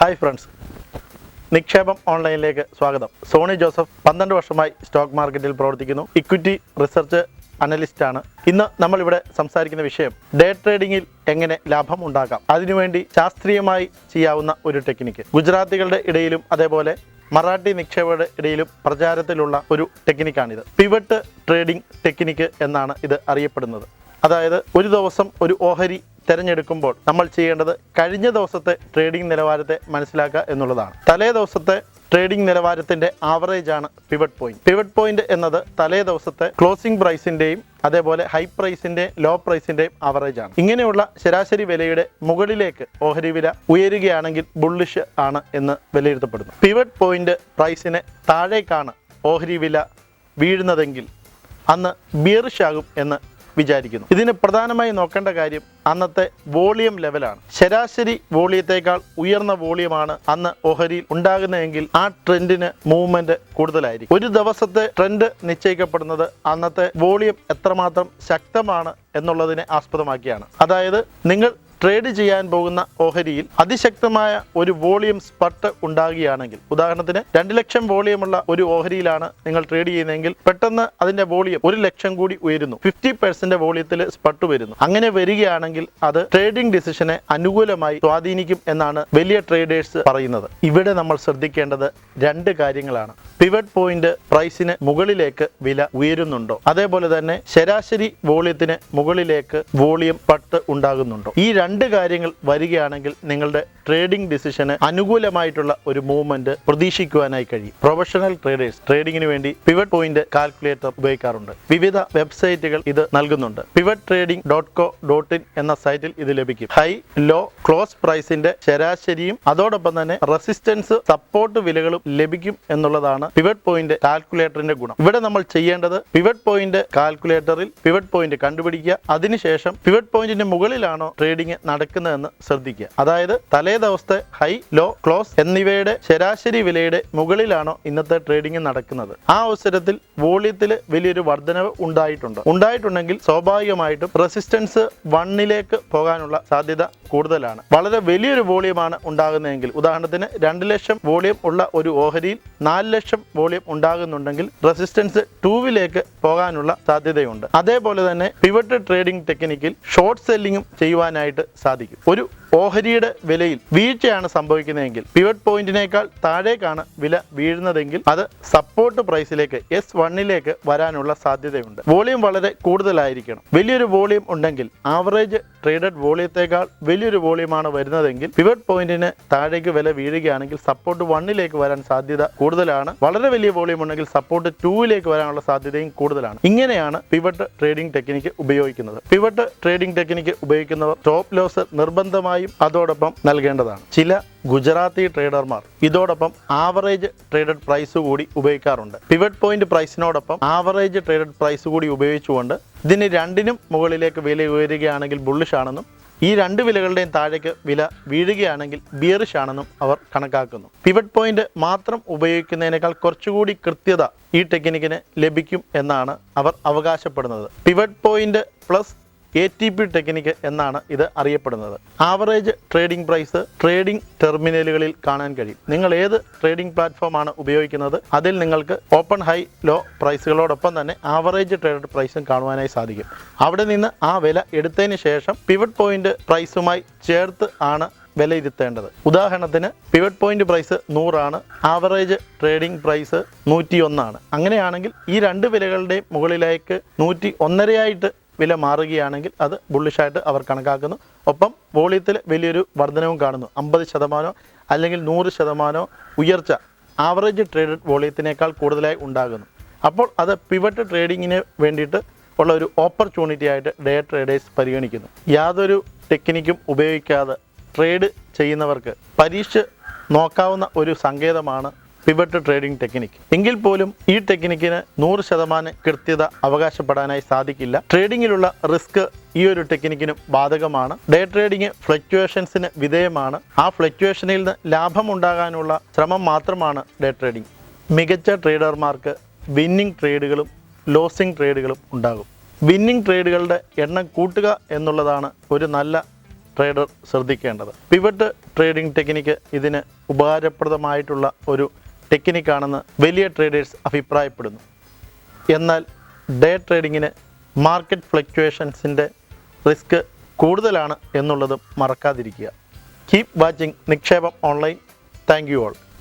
Hi friends, നിക്ഷേപം ഓൺലൈനിലേക്ക് സ്വാഗതം. Sony Joseph 12 വർഷമായി സ്റ്റോക്ക് മാർക്കറ്റിൽ പ്രവർത്തിക്കുന്നു. ഇക്വിറ്റി റിസർച്ച് അനലിസ്റ്റാണ്. ഇന്ന് നമ്മളിവിടെ സംസാരിക്കുന്ന വിഷയം ഡേ ട്രേഡിങ്ങിൽ എങ്ങനെ ലാഭം ഉണ്ടാക്കാം, അതിനുവേണ്ടി ശാസ്ത്രീയമായി ചെയ്യാവുന്ന ഒരു ടെക്നിക്ക്. ഗുജറാത്തികളുടെ ഇടയിലും അതേപോലെ മറാഠി നിക്ഷേപകരുടെ ഇടയിലും പ്രചാരത്തിലുള്ള ഒരു ടെക്നിക്കാണിത്. പിവറ്റ് ട്രേഡിംഗ് ടെക്നിക്ക് എന്നാണ് ഇത് അറിയപ്പെടുന്നത്. അതായത് ഒരു ദിവസം ഒരു ഓഹരി തിരഞ്ഞെടുക്കുമ്പോൾ നമ്മൾ ചെയ്യേണ്ടത് കഴിഞ്ഞ ദിവസത്തെ ട്രേഡിംഗ് നിലവാരത്തെ മനസ്സിലാക്കുക എന്നുള്ളതാണ്. തലേ ദിവസത്തെ ട്രേഡിംഗ് നിലവാരത്തിന്റെ ആവറേജ് ആണ് പിവറ്റ് പോയിന്റ്. പിവറ്റ് പോയിന്റ് എന്നത് തലേ ദിവസത്തെ ക്ലോസിംഗ് പ്രൈസിന്റെയും അതേപോലെ ഹൈ പ്രൈസിന്റെയും ലോ പ്രൈസിന്റെയും ആവറേജ് ആണ്. ഇങ്ങനെയുള്ള ശരാശരി വിലയുടെ മുകളിലേക്ക് ഓഹരി വില ഉയരുകയാണെങ്കിൽ ബുള്ളിഷ് ആണ് എന്ന് വിലയിരുത്തപ്പെടുന്നു. പിവറ്റ് പോയിന്റ് പ്രൈസിന് താഴേക്കാണ് ഓഹരി വില വീഴുന്നതെങ്കിൽ അന്ന് ബിയറിഷ് ആകും എന്ന് വിചാരിക്കുന്നു. ഇതിന് പ്രധാനമായി നോക്കേണ്ട കാര്യം അന്നത്തെ വോളിയം ലെവലാണ്. ശരാശരി വോളിയത്തേക്കാൾ ഉയർന്ന വോളിയമാണ് അന്ന് ഓഹരിയിൽ ഉണ്ടാകുന്നതെങ്കിൽ ആ ട്രെൻഡിന് മൂവ്മെന്റ് കൂടുതലായിരിക്കും. ഒരു ദിവസത്തെ ട്രെൻഡ് നിശ്ചയിക്കപ്പെടുന്നത് അന്നത്തെ വോളിയം എത്രമാത്രം ശക്തമാണ് എന്നുള്ളതിനെ ആസ്പദമാക്കിയാണ്. അതായത് നിങ്ങൾ ട്രേഡ് ചെയ്യാൻ പോകുന്ന ഓഹരിയിൽ അതിശക്തമായ ഒരു വോളിയം സ്പട്ട് ഉണ്ടാകുകയാണെങ്കിൽ, ഉദാഹരണത്തിന് 2 ലക്ഷം വോളിയമുള്ള ഒരു ഓഹരിയിലാണ് നിങ്ങൾ ട്രേഡ് ചെയ്യുന്നതെങ്കിൽ പെട്ടെന്ന് അതിന്റെ വോളിയം 1 ലക്ഷം കൂടി ഉയരുന്നു, 50% വോളിയത്തിൽ സ്പട്ട് വരുന്നു. അങ്ങനെ വരികയാണെങ്കിൽ അത് ട്രേഡിംഗ് ഡിസിഷനെ അനുകൂലമായി സ്വാധീനിക്കും എന്നാണ് വലിയ ട്രേഡേഴ്സ് പറയുന്നത്. ഇവിടെ നമ്മൾ ശ്രദ്ധിക്കേണ്ടത് 2 കാര്യങ്ങളാണ്. പിവറ്റ് പോയിന്റ് പ്രൈസിന് മുകളിലേക്ക് വില ഉയരുന്നുണ്ടോ, അതേപോലെ തന്നെ ശരാശരി വോളിയത്തിന് മുകളിലേക്ക് വോളിയം സ്പട്ട് ഉണ്ടാകുന്നുണ്ടോ. ഈ 2 കാര്യങ്ങൾ വരികയാണെങ്കിൽ നിങ്ങളുടെ ട്രേഡിംഗ് ഡിസിഷന് അനുകൂലമായിട്ടുള്ള ഒരു മൂവ്മെന്റ് പ്രതീക്ഷിക്കുവാനായി കഴിയും. പ്രൊഫഷണൽ ട്രേഡേഴ്സ് ട്രേഡിംഗിന് വേണ്ടി പിവറ്റ് പോയിന്റ് കാൽക്കുലേറ്റർ ഉപയോഗിക്കാറുണ്ട്. വിവിധ വെബ്സൈറ്റുകൾ ഇത് നൽകുന്നുണ്ട്. pivottrading.co.in എന്ന സൈറ്റിൽ ഇത് ലഭിക്കും. ഹൈ, ലോ, ക്ലോസ് പ്രൈസിന്റെ ശരാശരിയും അതോടൊപ്പം തന്നെ റെസിസ്റ്റൻസ്, സപ്പോർട്ട് വിലകളും ലഭിക്കും എന്നുള്ളതാണ് പിവറ്റ് പോയിന്റ് കാൽക്കുലേറ്ററിന്റെ ഗുണം. ഇവിടെ നമ്മൾ ചെയ്യേണ്ടത് പിവറ്റ് പോയിന്റ് കാൽക്കുലേറ്ററിൽ പിവറ്റ് പോയിന്റ് കണ്ടുപിടിക്കുക. അതിനുശേഷം പിവറ്റ് പോയിന്റിന് മുകളിലാണോ ട്രേഡിംഗ് നടക്കുന്നതെന്ന് ശ്രദ്ധിക്കുക. അതായത് തലേ ദിവസത്തെ ഹൈ, ലോ, ക്ലോസ് എന്നിവയുടെ ശരാശരി വിലയുടെ മുകളിലാണോ ഇന്നത്തെ ട്രേഡിംഗ് നടക്കുന്നത്. ആ അവസരത്തിൽ വോളിയത്തിൽ വലിയൊരു വർധനവ് ഉണ്ടായിട്ടുണ്ടെങ്കിൽ സ്വാഭാവികമായിട്ടും റെസിസ്റ്റൻസ് 1ലേക്ക് പോകാനുള്ള സാധ്യത കൂടുതലാണ്. വളരെ വലിയൊരു വോളിയമാണ് ഉണ്ടാകുന്നതെങ്കിൽ, ഉദാഹരണത്തിന് 2 ലക്ഷം വോളിയം ഉള്ള ഒരു ഓഹരിയിൽ 4 ലക്ഷം വോളിയം ഉണ്ടാകുന്നുണ്ടെങ്കിൽ റെസിസ്റ്റൻസ് 2ലേക്ക് പോകാനുള്ള സാധ്യതയുണ്ട്. അതേപോലെ തന്നെ പിവറ്റ് ട്രേഡിംഗ് ടെക്നിക്കിൽ ഷോർട്ട് സെല്ലിങ്ങും ചെയ്യുവാനായിട്ട് സാധിക്കും. ഒരു ഓഹരിയുടെ വിലയിൽ വീഴ്ചയാണ് സംഭവിക്കുന്നതെങ്കിൽ, പിവറ്റ് പോയിന്റിനേക്കാൾ താഴേക്കാണ് വില വീഴുന്നതെങ്കിൽ അത് സപ്പോർട്ട് പ്രൈസിലേക്ക് S1ലേക്ക് വരാനുള്ള സാധ്യതയുണ്ട്. വോളിയം വളരെ കൂടുതലായിരിക്കണം. വലിയൊരു വോളിയം ഉണ്ടെങ്കിൽ, ആവറേജ് ട്രേഡഡ് വോളിയത്തേക്കാൾ വലിയൊരു വോളിയമാണ് വരുന്നതെങ്കിൽ പിവറ്റ് പോയിന്റിന് താഴേക്ക് വില വീഴുകയാണെങ്കിൽ സപ്പോർട്ട് 1ലേക്ക് വരാൻ സാധ്യത കൂടുതലാണ്. വളരെ വലിയ വോളിയം ഉണ്ടെങ്കിൽ സപ്പോർട്ട് 2ലേക്ക് വരാനുള്ള സാധ്യതയും കൂടുതലാണ്. ഇങ്ങനെയാണ് പിവറ്റ് ട്രേഡിംഗ് ടെക്നിക്ക് ഉപയോഗിക്കുന്നത്. പിവറ്റ് ട്രേഡിംഗ് ടെക്നിക്ക് ഉപയോഗിക്കുന്നവർ സ്റ്റോപ്പ് ലോസ് നിർബന്ധമായും അതോടൊപ്പം നൽകേണ്ടതാണ്. ചില ഗുജറാത്തി ട്രേഡർമാർ ഇതോടൊപ്പം ആവറേജ് ട്രേഡഡ് പ്രൈസ് കൂടി ഉപയോഗിക്കാറുണ്ട്. പിവറ്റ് പോയിന്റ് പ്രൈസിനോടൊപ്പം ആവറേജ് ട്രേഡഡ് പ്രൈസ് കൂടി ഉപയോഗിച്ചുകൊണ്ട് ഇതിന് 2നും മുകളിലേക്ക് വില ഉയരുകയാണെങ്കിൽ ബുള്ളിഷ് ആണെന്നും ഈ 2 വിലകളുടെയും താഴേക്ക് വില വീഴുകയാണെങ്കിൽ ബിയറിഷ് ആണെന്നും അവർ കണക്കാക്കുന്നു. പിവറ്റ് പോയിന്റ് മാത്രം ഉപയോഗിക്കുന്നതിനേക്കാൾ കുറച്ചുകൂടി കൃത്യത ഈ ടെക്നിക്കിന് ലഭിക്കും എന്നാണ് അവർ അവകാശപ്പെടുന്നത്. Pivot point plus ATP technique എന്നാണ് ഇത് അറിയപ്പെടുന്നത്. ആവറേജ് ട്രേഡിംഗ് പ്രൈസ് ട്രേഡിംഗ് ടെർമിനലുകളിൽ കാണാൻ കഴിയും. നിങ്ങൾ ഏത് ട്രേഡിംഗ് പ്ലാറ്റ്ഫോമാണ് ഉപയോഗിക്കുന്നത് അതിൽ നിങ്ങൾക്ക് ഓപ്പൺ, ഹൈ, ലോ പ്രൈസുകളോടൊപ്പം തന്നെ ആവറേജ് ട്രേഡഡ് പ്രൈസും കാണുവാനായി സാധിക്കും. അവിടെ നിന്ന് ആ വില എടുത്തതിന് ശേഷം പിവറ്റ് പോയിന്റ് പ്രൈസുമായി ചേർത്ത് ആണ് വിലയിരുത്തേണ്ടത്. ഉദാഹരണത്തിന് പിവറ്റ് പോയിന്റ് പ്രൈസ് 100 ആണ്, ആവറേജ് ട്രേഡിംഗ് പ്രൈസ് 101 ആണ്. അങ്ങനെയാണെങ്കിൽ ഈ 2 വിലകളുടെയും മുകളിലേക്ക് 101.5 വില മാറുകയാണെങ്കിൽ അത് ബുള്ളിഷായിട്ട് അവർ കണക്കാക്കുന്നു. ഒപ്പം വോളിയത്തിൽ വലിയൊരു വർധനവും കാണുന്നു. 50% അല്ലെങ്കിൽ 100% ഉയർച്ച ആവറേജ് ട്രേഡഡ് വോളിയത്തിനേക്കാൾ കൂടുതലായി ഉണ്ടാകുന്നു. അപ്പോൾ അത് പിവറ്റ് ട്രേഡിങ്ങിന് വേണ്ടിയിട്ട് ഉള്ള ഒരു ഓപ്പർച്യൂണിറ്റി ആയിട്ട് ഡേ ട്രേഡേഴ്സ് പരിഗണിക്കുന്നു. യാതൊരു ടെക്നിക്കും ഉപയോഗിക്കാതെ ട്രേഡ് ചെയ്യുന്നവർക്ക് പരീക്ഷിച്ച് നോക്കാവുന്ന ഒരു സങ്കേതമാണ് പിവറ്റ് ട്രേഡിംഗ് ടെക്നിക്ക്. എങ്കിൽ പോലും ഈ ടെക്നിക്കിന് 100% കൃത്യത അവകാശപ്പെടാനായി സാധിക്കില്ല. ട്രേഡിങ്ങിലുള്ള റിസ്ക് ഈ ഒരു ടെക്നിക്കിനും ബാധകമാണ്. ഡേ ട്രേഡിംഗ് ഫ്ലക്ച്വേഷൻസിന് വിധേയമാണ്. ആ ഫ്ലക്ച്വേഷനിൽ നിന്ന് ലാഭമുണ്ടാകാനുള്ള ശ്രമം മാത്രമാണ് ഡേ ട്രേഡിംഗ്. മികച്ച ട്രേഡർമാർക്ക് വിന്നിംഗ് ട്രേഡുകളും ലോസിംഗ് ട്രേഡുകളും ഉണ്ടാകും. വിന്നിംഗ് ട്രേഡുകളുടെ എണ്ണം കൂട്ടുക എന്നുള്ളതാണ് ഒരു നല്ല ട്രേഡർ ശ്രദ്ധിക്കേണ്ടത്. പിവറ്റ് ട്രേഡിംഗ് ടെക്നിക്ക് ഇതിന് ഉപകാരപ്രദമായിട്ടുള്ള ഒരു ടെക്നിക്കാണെന്ന് വലിയ ട്രേഡേഴ്സ് അഭിപ്രായപ്പെടുന്നു. എന്നാൽ ഡേ ട്രേഡിങ്ങിന് മാർക്കറ്റ് ഫ്ലക്ച്വേഷൻസിൻ്റെ റിസ്ക് കൂടുതലാണ് എന്നുള്ളതും മറക്കാതിരിക്കുക. കീപ് വാച്ചിങ് നിക്ഷേപം ഓൺലൈൻ. Thank you all.